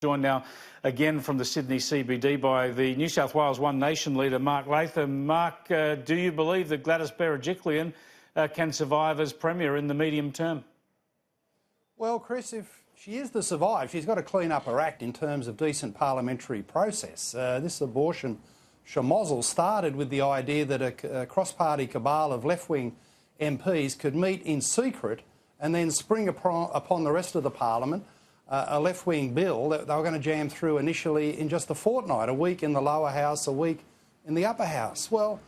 Joined now again from the Sydney CBD by the New South Wales One Nation leader, Mark Latham. Mark, do you believe that Gladys Berejiklian can survive as Premier in the medium term? Well, Chris, if she is to survive, she's got to clean up her act in terms of decent parliamentary process. This abortion schmozzle started with the idea that a cross-party cabal of left-wing MPs could meet in secret and then spring upon the rest of the parliament a left-wing bill that they were going to jam through initially in just a fortnight, a week in the lower house, a week in the upper house. Well,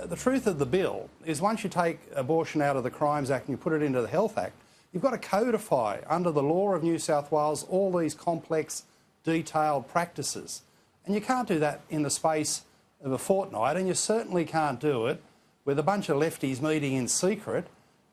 the truth of the bill is once you take abortion out of the Crimes Act and you put it into the Health Act, you've got to codify under the law of New South Wales all these complex, detailed practices. And you can't do that in the space of a fortnight, and you certainly can't do it with a bunch of lefties meeting in secret,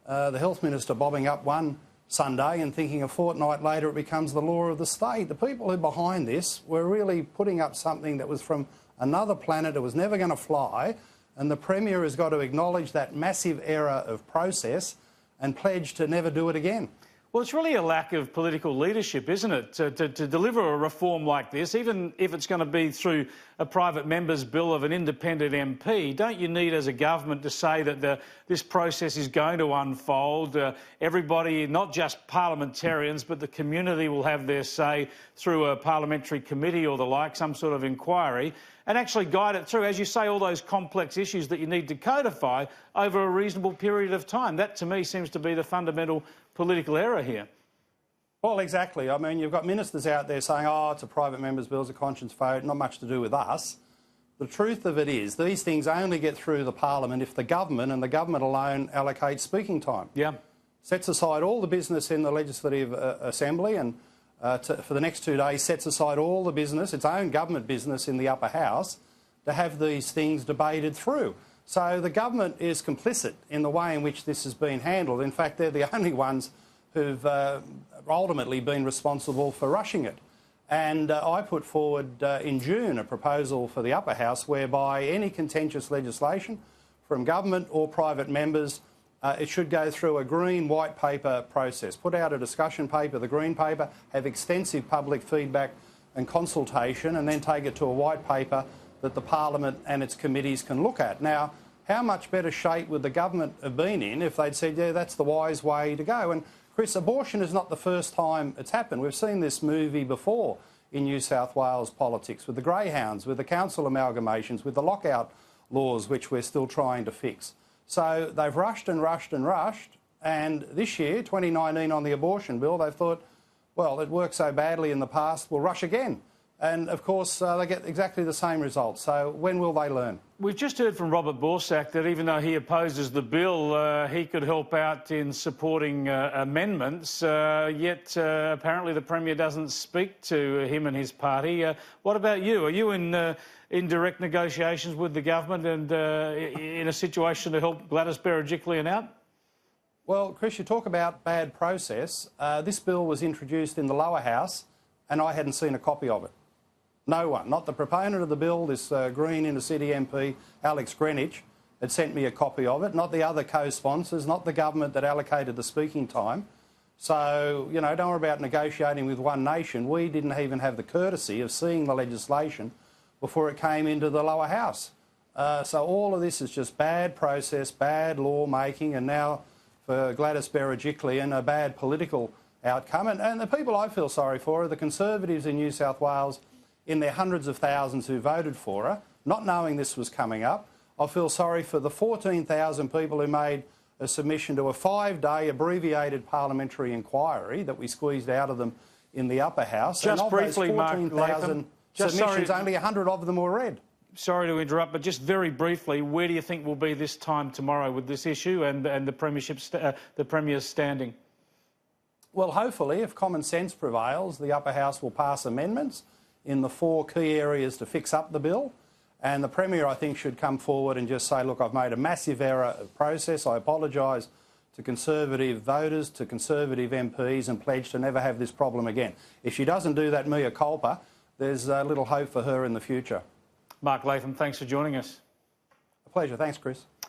the Health Minister bobbing up one Sunday and thinking a fortnight later it becomes the law of the state. The people who are behind this were really putting up something that was from another planet. It was never going to fly, and the Premier has got to acknowledge that massive error of process and pledge to never do it again. Well, it's really a lack of political leadership, isn't it, to deliver a reform like this, even if it's going to be through a private member's bill of an independent MP. Don't you need, as a government, to say that this process is going to unfold? Everybody, not just parliamentarians, but the community will have their say through a parliamentary committee or the like, some sort of inquiry, and actually guide it through, as you say, all those complex issues that you need to codify over a reasonable period of time. That, to me, seems to be the fundamental political error here. Well, exactly. I mean, you've got ministers out there saying, oh, it's a private member's bill, it's a conscience vote, not much to do with us. The truth of it is these things only get through the parliament if the government and the government alone allocates speaking time. Yeah. Sets aside all the business in the Legislative Assembly and for the next 2 days sets aside all the business, its own government business in the upper house, to have these things debated through. So the government is complicit in the way in which this has been handled. In fact, they're the only ones who've ultimately been responsible for rushing it. And I put forward in June a proposal for the upper house whereby any contentious legislation from government or private members, it should go through a green white paper process. Put out a discussion paper, the green paper, have extensive public feedback and consultation, and then take it to a white paper that the parliament and its committees can look at. Now, how much better shape would the government have been in if they'd said, yeah, that's the wise way to go? And Chris, abortion is not the first time it's happened. We've seen this movie before in New South Wales politics, with the greyhounds, with the council amalgamations, with the lockout laws, which we're still trying to fix. So they've rushed and rushed and rushed, and this year, 2019, on the abortion bill, they've thought, well, it worked so badly in the past, we'll rush again. And, of course, they get exactly the same result. So when will they learn? We've just heard from Robert Borsak that even though he opposes the bill, he could help out in supporting amendments, yet apparently the Premier doesn't speak to him and his party. What about you? Are you in direct negotiations with the government and in a situation to help Gladys Berejiklian out? Well, Chris, you talk about bad process. This bill was introduced in the lower house and I hadn't seen a copy of it. No one, not the proponent of the bill, this Green inner city MP, Alex Greenwich, had sent me a copy of it, not the other co-sponsors, not the government that allocated the speaking time. So, you know, don't worry about negotiating with One Nation. We didn't even have the courtesy of seeing the legislation before it came into the lower house. So all of this is just bad process, bad law making, and now for Gladys Berejiklian, a bad political outcome. And the people I feel sorry for are the Conservatives in New South Wales, in their hundreds of thousands who voted for her, not knowing this was coming up. I feel sorry for the 14,000 people who made a submission to a 5-day abbreviated parliamentary inquiry that we squeezed out of them in the upper house. Just and of briefly, those 14,000 submissions, only 100 of them were read. Sorry to interrupt, but just very briefly, where do you think we'll be this time tomorrow with this issue and the Premier's standing? Well, hopefully, if common sense prevails, the upper house will pass amendments in the 4 key areas to fix up the bill. And the Premier, I think, should come forward and just say, look, I've made a massive error of process. I apologise to Conservative voters, to Conservative MPs, and pledge to never have this problem again. If she doesn't do that mea culpa, there's little hope for her in the future. Mark Latham, thanks for joining us. A pleasure. Thanks, Chris.